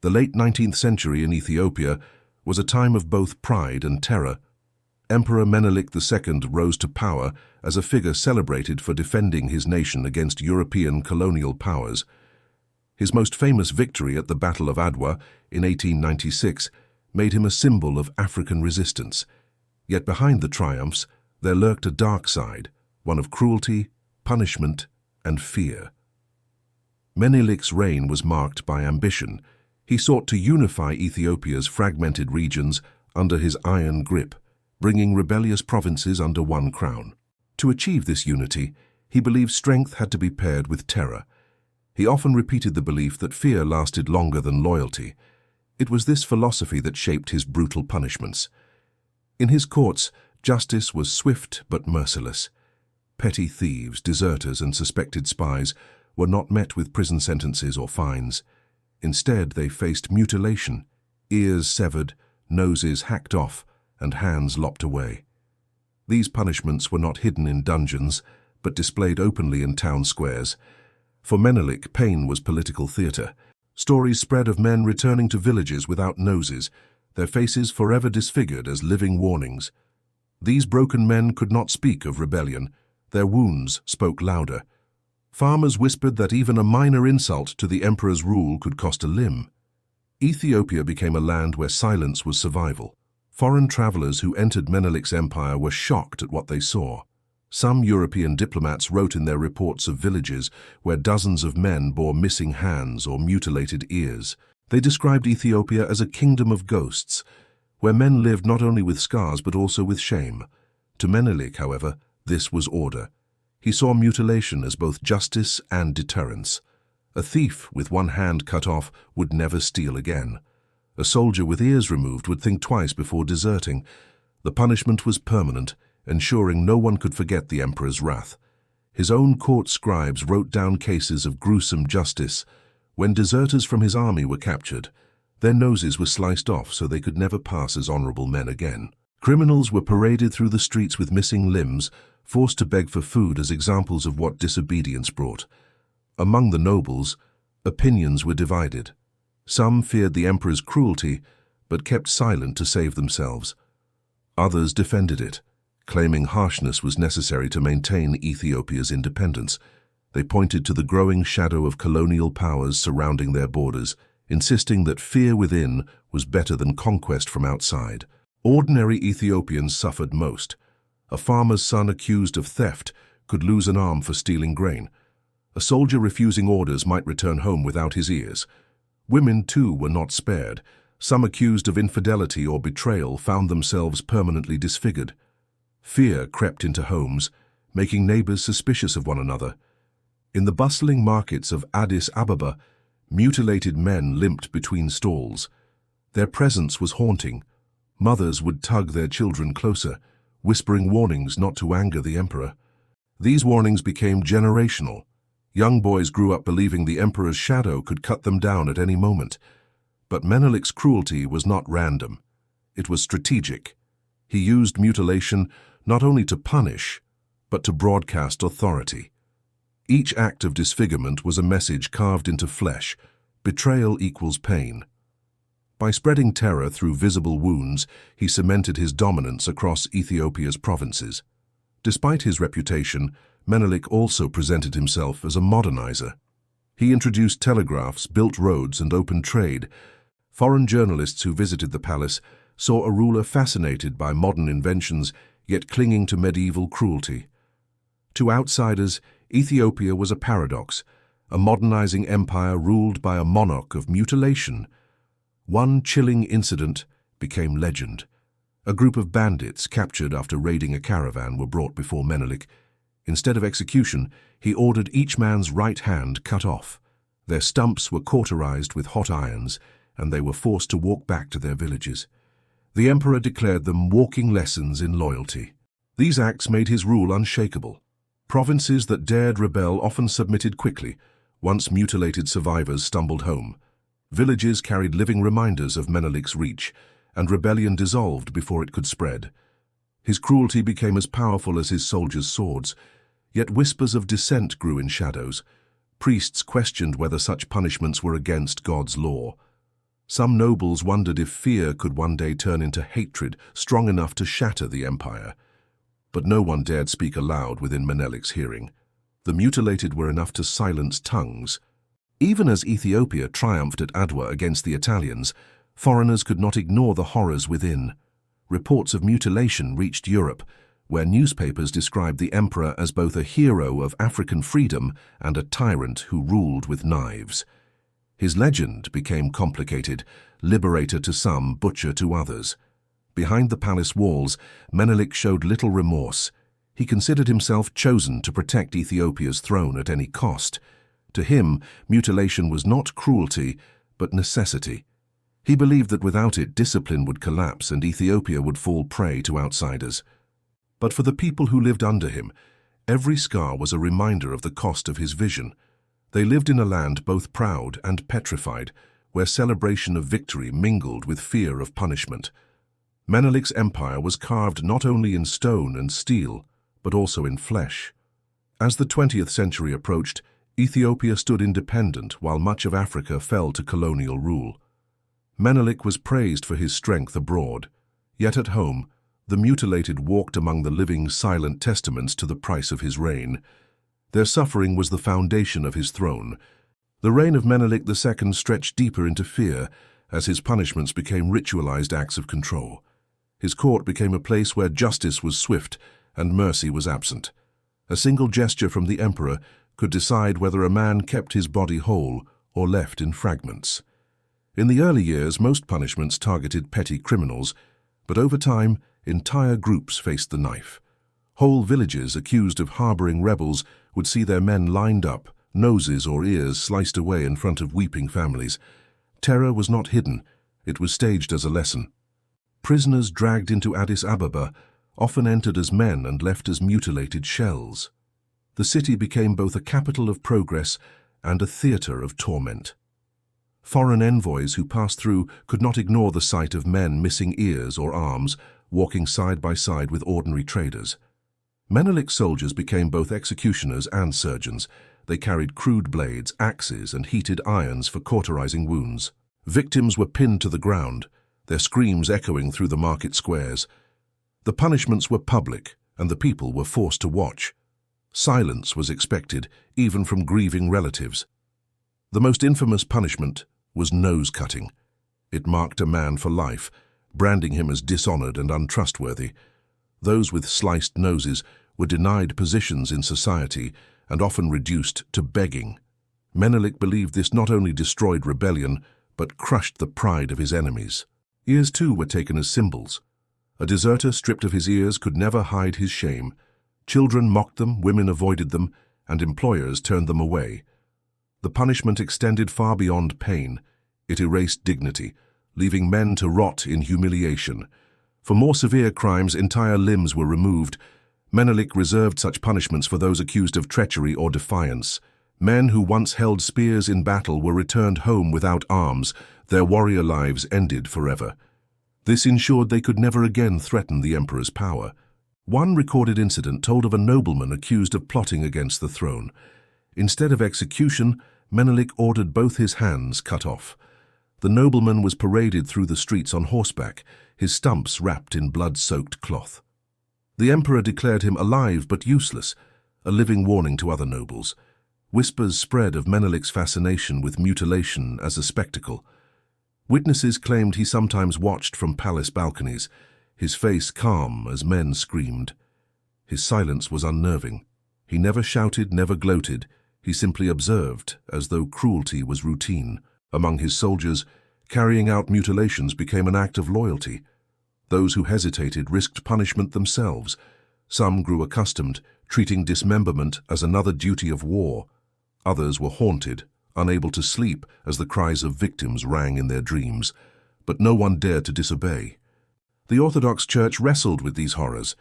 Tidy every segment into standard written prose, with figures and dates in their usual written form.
The late 19th century in Ethiopia was a time of both pride and terror. Emperor Menelik II rose to power as a figure celebrated for defending his nation against European colonial powers. His most famous victory at the Battle of Adwa in 1896 made him a symbol of African resistance. Yet behind the triumphs, there lurked a dark side, one of cruelty, punishment, and fear. Menelik's reign was marked by ambition. He sought to unify Ethiopia's fragmented regions under his iron grip, bringing rebellious provinces under one crown. To achieve this unity, he believed strength had to be paired with terror. He often repeated the belief that fear lasted longer than loyalty. It was this philosophy that shaped his brutal punishments. In his courts, justice was swift but merciless. Petty thieves, deserters, and suspected spies were not met with prison sentences or fines. Instead, they faced mutilation, ears severed, noses hacked off, and hands lopped away. These punishments were not hidden in dungeons, but displayed openly in town squares. For Menelik, pain was political theatre. Stories spread of men returning to villages without noses, their faces forever disfigured as living warnings. These broken men could not speak of rebellion. Their wounds spoke louder. Farmers whispered that even a minor insult to the emperor's rule could cost a limb. Ethiopia became a land where silence was survival. Foreign travelers who entered Menelik's empire were shocked at what they saw. Some European diplomats wrote in their reports of villages where dozens of men bore missing hands or mutilated ears. They described Ethiopia as a kingdom of ghosts, where men lived not only with scars but also with shame. To Menelik, however, this was order. He saw mutilation as both justice and deterrence. A thief with one hand cut off would never steal again. A soldier with ears removed would think twice before deserting. The punishment was permanent, ensuring no one could forget the emperor's wrath. His own court scribes wrote down cases of gruesome justice. When deserters from his army were captured, their noses were sliced off so they could never pass as honorable men again. Criminals were paraded through the streets with missing limbs, forced to beg for food as examples of what disobedience brought. Among the nobles, opinions were divided. Some feared the emperor's cruelty, but kept silent to save themselves. Others defended it, claiming harshness was necessary to maintain Ethiopia's independence. They pointed to the growing shadow of colonial powers surrounding their borders, insisting that fear within was better than conquest from outside. Ordinary Ethiopians suffered most. A farmer's son accused of theft could lose an arm for stealing grain. A soldier refusing orders might return home without his ears. Women, too, were not spared. Some accused of infidelity or betrayal found themselves permanently disfigured. Fear crept into homes, making neighbors suspicious of one another. In the bustling markets of Addis Ababa, mutilated men limped between stalls. Their presence was haunting. Mothers would tug their children closer, whispering warnings not to anger the emperor. These warnings became generational. Young boys grew up believing the emperor's shadow could cut them down at any moment. But Menelik's cruelty was not random. It was strategic. He used mutilation not only to punish, but to broadcast authority. Each act of disfigurement was a message carved into flesh. Betrayal equals pain. By spreading terror through visible wounds, he cemented his dominance across Ethiopia's provinces. Despite his reputation, Menelik also presented himself as a modernizer. He introduced telegraphs, built roads, and opened trade. Foreign journalists who visited the palace saw a ruler fascinated by modern inventions, yet clinging to medieval cruelty. To outsiders, Ethiopia was a paradox, a modernizing empire ruled by a monarch of mutilation. One chilling incident became legend. A group of bandits captured after raiding a caravan were brought before Menelik. Instead of execution, he ordered each man's right hand cut off. Their stumps were cauterized with hot irons, and they were forced to walk back to their villages. The emperor declared them walking lessons in loyalty. These acts made his rule unshakable. Provinces that dared rebel often submitted quickly. Once mutilated survivors stumbled home. Villages carried living reminders of Menelik's reach, and rebellion dissolved before it could spread. His cruelty became as powerful as his soldiers' swords, yet whispers of dissent grew in shadows. Priests questioned whether such punishments were against God's law. Some nobles wondered if fear could one day turn into hatred strong enough to shatter the empire. But no one dared speak aloud within Menelik's hearing. The mutilated were enough to silence tongues. Even as Ethiopia triumphed at Adwa against the Italians, foreigners could not ignore the horrors within. Reports of mutilation reached Europe, where newspapers described the emperor as both a hero of African freedom and a tyrant who ruled with knives. His legend became complicated, liberator to some, butcher to others. Behind the palace walls, Menelik showed little remorse. He considered himself chosen to protect Ethiopia's throne at any cost. To him, mutilation was not cruelty, but necessity. He believed that without it, discipline would collapse and Ethiopia would fall prey to outsiders. But for the people who lived under him, every scar was a reminder of the cost of his vision. They lived in a land both proud and petrified, where celebration of victory mingled with fear of punishment. Menelik's empire was carved not only in stone and steel, but also in flesh. As the 20th century approached, Ethiopia stood independent while much of Africa fell to colonial rule. Menelik was praised for his strength abroad, yet at home, the mutilated walked among the living silent testaments to the price of his reign. Their suffering was the foundation of his throne. The reign of Menelik II stretched deeper into fear as his punishments became ritualized acts of control. His court became a place where justice was swift and mercy was absent. A single gesture from the emperor could decide whether a man kept his body whole or left in fragments. In the early years, most punishments targeted petty criminals, but over time, entire groups faced the knife. Whole villages accused of harboring rebels would see their men lined up, noses or ears sliced away in front of weeping families. Terror was not hidden, it was staged as a lesson. Prisoners dragged into Addis Ababa often entered as men and left as mutilated shells. The city became both a capital of progress and a theater of torment. Foreign envoys who passed through could not ignore the sight of men missing ears or arms, walking side by side with ordinary traders. Menelik's soldiers became both executioners and surgeons. They carried crude blades, axes, and heated irons for cauterizing wounds. Victims were pinned to the ground, their screams echoing through the market squares. The punishments were public, and the people were forced to watch. Silence was expected, even from grieving relatives. The most infamous punishment was nose-cutting. It marked a man for life, branding him as dishonored and untrustworthy. Those with sliced noses were denied positions in society and often reduced to begging. Menelik believed this not only destroyed rebellion, but crushed the pride of his enemies. Ears too were taken as symbols. A deserter stripped of his ears could never hide his shame. Children mocked them, women avoided them, and employers turned them away. The punishment extended far beyond pain. It erased dignity, leaving men to rot in humiliation. For more severe crimes, entire limbs were removed. Menelik reserved such punishments for those accused of treachery or defiance. Men who once held spears in battle were returned home without arms. Their warrior lives ended forever. This ensured they could never again threaten the emperor's power. One recorded incident told of a nobleman accused of plotting against the throne. Instead of execution, Menelik ordered both his hands cut off. The nobleman was paraded through the streets on horseback, his stumps wrapped in blood-soaked cloth. The emperor declared him alive but useless, a living warning to other nobles. Whispers spread of Menelik's fascination with mutilation as a spectacle. Witnesses claimed he sometimes watched from palace balconies, his face calm as men screamed. His silence was unnerving. He never shouted, never gloated. He simply observed, as though cruelty was routine. Among his soldiers, carrying out mutilations became an act of loyalty. Those who hesitated risked punishment themselves. Some grew accustomed, treating dismemberment as another duty of war. Others were haunted, unable to sleep as the cries of victims rang in their dreams. But no one dared to disobey. The Orthodox Church wrestled with these horrors.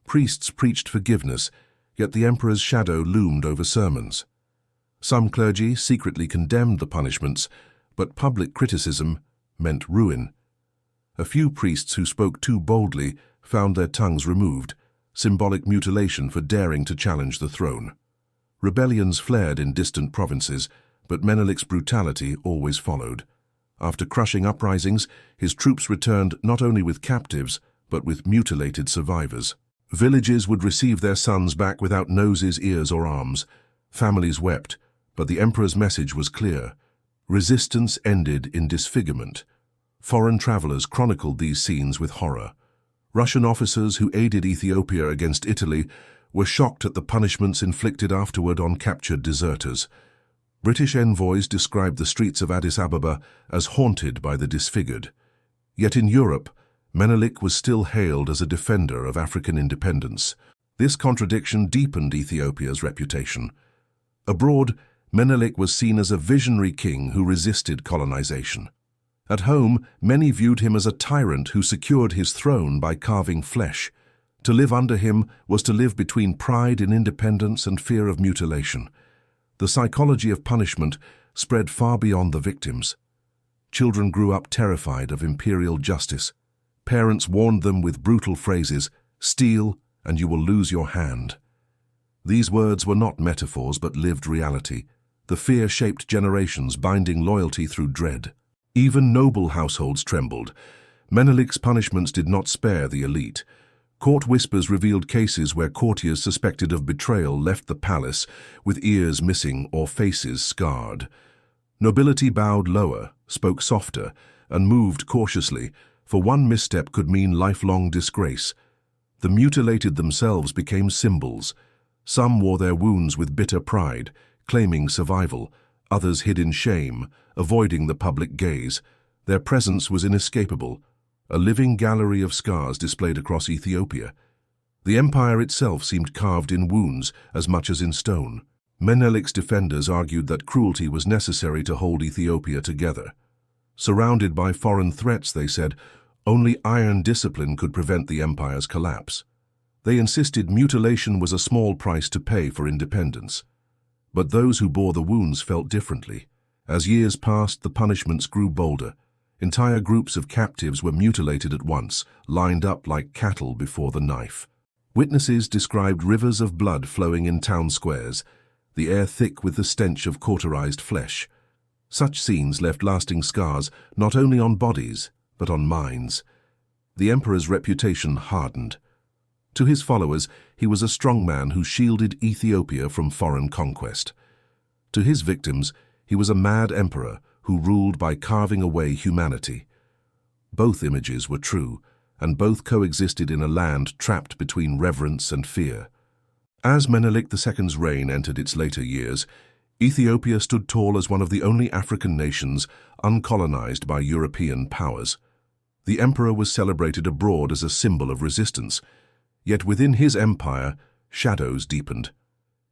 Priests preached forgiveness, yet the emperor's shadow loomed over sermons. Some clergy secretly condemned the punishments, but public criticism meant ruin. A few priests who spoke too boldly found their tongues removed, symbolic mutilation for daring to challenge the throne. Rebellions flared in distant provinces, but Menelik's brutality always followed. After crushing uprisings, his troops returned not only with captives, but with mutilated survivors. Villages would receive their sons back without noses, ears, or arms. Families wept, but the emperor's message was clear. Resistance ended in disfigurement. Foreign travelers chronicled these scenes with horror. Russian officers who aided Ethiopia against Italy were shocked at the punishments inflicted afterward on captured deserters. British envoys described the streets of Addis Ababa as haunted by the disfigured. Yet in Europe, Menelik was still hailed as a defender of African independence. This contradiction deepened Ethiopia's reputation. Abroad, Menelik was seen as a visionary king who resisted colonization. At home, many viewed him as a tyrant who secured his throne by carving flesh. To live under him was to live between pride in independence and fear of mutilation. The psychology of punishment spread far beyond the victims. Children grew up terrified of imperial justice. Parents warned them with brutal phrases, "Steal, and you will lose your hand." These words were not metaphors but lived reality. The fear shaped generations, binding loyalty through dread. Even noble households trembled. Menelik's punishments did not spare the elite. Court whispers revealed cases where courtiers suspected of betrayal left the palace with ears missing or faces scarred. Nobility bowed lower, spoke softer, and moved cautiously, for one misstep could mean lifelong disgrace. The mutilated themselves became symbols. Some wore their wounds with bitter pride, claiming survival. Others hid in shame, avoiding the public gaze. Their presence was inescapable, a living gallery of scars displayed across Ethiopia. The empire itself seemed carved in wounds as much as in stone. Menelik's defenders argued that cruelty was necessary to hold Ethiopia together. Surrounded by foreign threats, they said, only iron discipline could prevent the empire's collapse. They insisted mutilation was a small price to pay for independence. But those who bore the wounds felt differently. As years passed, the punishments grew bolder. Entire groups of captives were mutilated at once, lined up like cattle before the knife. Witnesses described rivers of blood flowing in town squares, the air thick with the stench of cauterized flesh. Such scenes left lasting scars not only on bodies, but on minds. The emperor's reputation hardened. To his followers, he was a strong man who shielded Ethiopia from foreign conquest. To his victims, he was a mad emperor who ruled by carving away humanity. Both images were true, and both coexisted in a land trapped between reverence and fear. As Menelik II's reign entered its later years, Ethiopia stood tall as one of the only African nations uncolonized by European powers. The emperor was celebrated abroad as a symbol of resistance, yet within his empire, shadows deepened.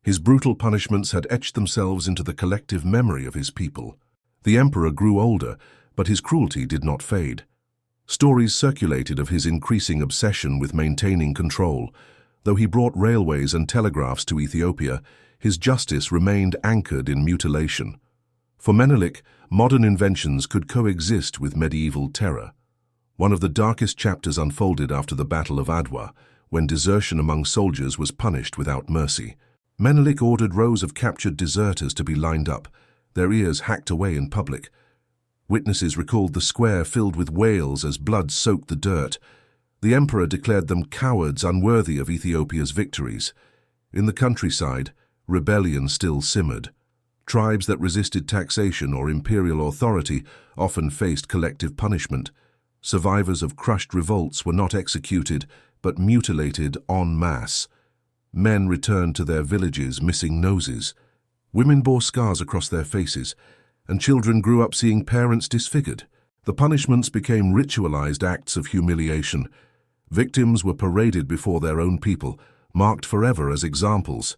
His brutal punishments had etched themselves into the collective memory of his people. The emperor grew older, but his cruelty did not fade. Stories circulated of his increasing obsession with maintaining control. Though he brought railways and telegraphs to Ethiopia, his justice remained anchored in mutilation. For Menelik, modern inventions could coexist with medieval terror. One of the darkest chapters unfolded after the Battle of Adwa, when desertion among soldiers was punished without mercy. Menelik ordered rows of captured deserters to be lined up, their ears hacked away in public. Witnesses recalled the square filled with wails as blood soaked the dirt. The emperor declared them cowards unworthy of Ethiopia's victories. In the countryside, rebellion still simmered. Tribes that resisted taxation or imperial authority often faced collective punishment. Survivors of crushed revolts were not executed, but mutilated en masse. Men returned to their villages missing noses. Women bore scars across their faces, and children grew up seeing parents disfigured. The punishments became ritualized acts of humiliation. Victims were paraded before their own people, marked forever as examples.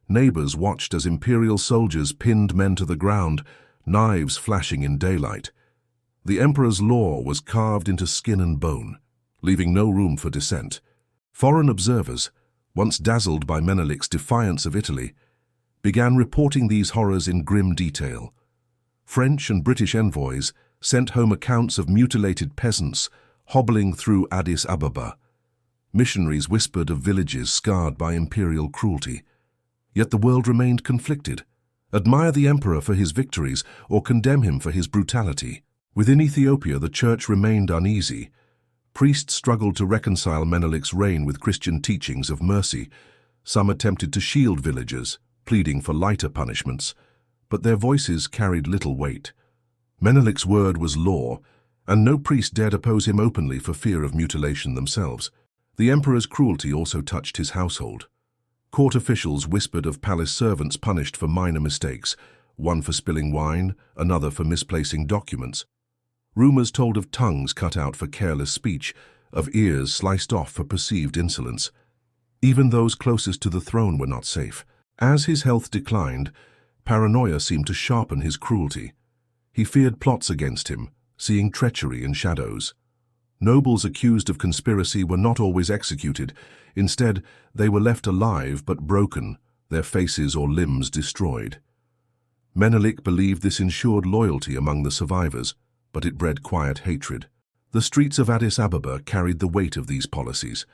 Neighbors watched as imperial soldiers pinned men to the ground, knives flashing in daylight. The emperor's law was carved into skin and bone, leaving no room for dissent. Foreign observers, once dazzled by Menelik's defiance of Italy, began reporting these horrors in grim detail. French and British envoys sent home accounts of mutilated peasants hobbling through Addis Ababa. Missionaries whispered of villages scarred by imperial cruelty. Yet the world remained conflicted. Admire the emperor for his victories or condemn him for his brutality. Within Ethiopia, the church remained uneasy. Priests struggled to reconcile Menelik's reign with Christian teachings of mercy. Some attempted to shield villagers, pleading for lighter punishments, but their voices carried little weight. Menelik's word was law, and no priest dared oppose him openly for fear of mutilation themselves. The emperor's cruelty also touched his household. Court officials whispered of palace servants punished for minor mistakes, one for spilling wine, another for misplacing documents. Rumors told of tongues cut out for careless speech, of ears sliced off for perceived insolence. Even those closest to the throne were not safe. As his health declined, paranoia seemed to sharpen his cruelty. He feared plots against him, seeing treachery in shadows. Nobles accused of conspiracy were not always executed. Instead, they were left alive but broken, their faces or limbs destroyed. Menelik believed this ensured loyalty among the survivors, but it bred quiet hatred. The streets of Addis Ababa carried the weight of these policies.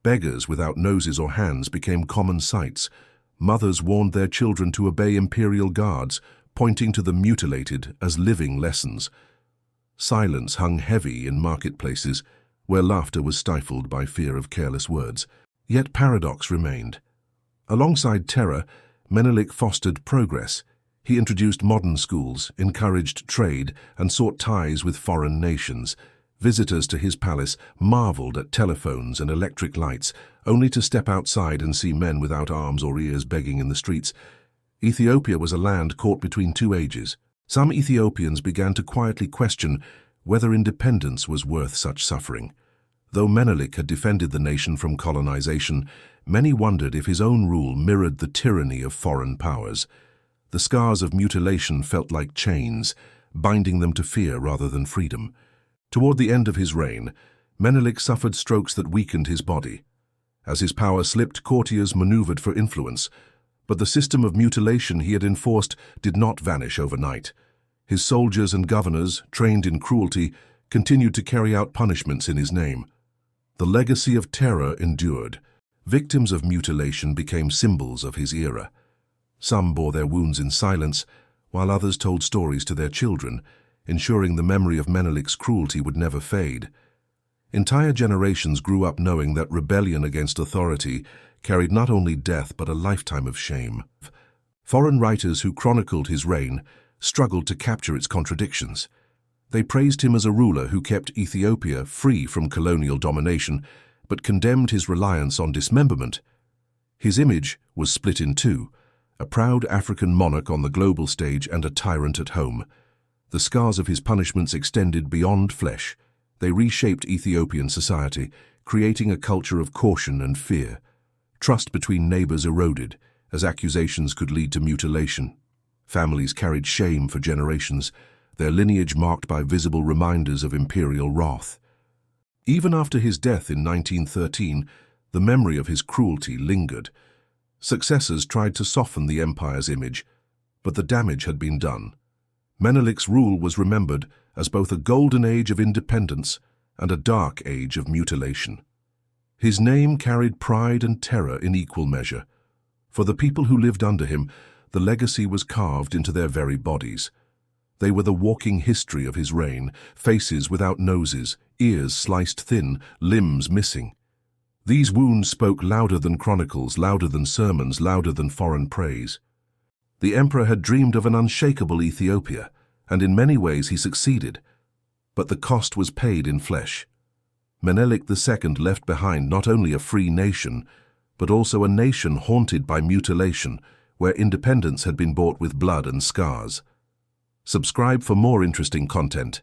Beggars without noses or hands became common sights. Mothers warned their children to obey imperial guards, pointing to the mutilated as living lessons. Silence hung heavy in marketplaces, where laughter was stifled by fear of careless words. Yet paradox remained. Alongside terror, Menelik fostered progress. He introduced modern schools, encouraged trade, and sought ties with foreign nations. Visitors to his palace marveled at telephones and electric lights, only to step outside and see men without arms or ears begging in the streets. Ethiopia was a land caught between two ages. Some Ethiopians began to quietly question whether independence was worth such suffering. Though Menelik had defended the nation from colonization, many wondered if his own rule mirrored the tyranny of foreign powers. The scars of mutilation felt like chains, binding them to fear rather than freedom. Toward the end of his reign, Menelik suffered strokes that weakened his body. As his power slipped, courtiers maneuvered for influence. But the system of mutilation he had enforced did not vanish overnight. His soldiers and governors, trained in cruelty, continued to carry out punishments in his name. The legacy of terror endured. Victims of mutilation became symbols of his era. Some bore their wounds in silence, while others told stories to their children, ensuring the memory of Menelik's cruelty would never fade. Entire generations grew up knowing that rebellion against authority carried not only death but a lifetime of shame. Foreign writers who chronicled his reign struggled to capture its contradictions. They praised him as a ruler who kept Ethiopia free from colonial domination, but condemned his reliance on dismemberment. His image was split in two, a proud African monarch on the global stage and a tyrant at home. The scars of his punishments extended beyond flesh. They reshaped Ethiopian society, creating a culture of caution and fear. Trust between neighbors eroded, as accusations could lead to mutilation. Families carried shame for generations, their lineage marked by visible reminders of imperial wrath. Even after his death in 1913, the memory of his cruelty lingered. Successors tried to soften the empire's image, but the damage had been done. Menelik's rule was remembered as both a golden age of independence and a dark age of mutilation. His name carried pride and terror in equal measure. For the people who lived under him, the legacy was carved into their very bodies. They were the walking history of his reign, faces without noses, ears sliced thin, limbs missing. These wounds spoke louder than chronicles, louder than sermons, louder than foreign praise. The emperor had dreamed of an unshakable Ethiopia, and in many ways he succeeded. But the cost was paid in flesh. Menelik II left behind not only a free nation, but also a nation haunted by mutilation, where independence had been bought with blood and scars. Subscribe for more interesting content.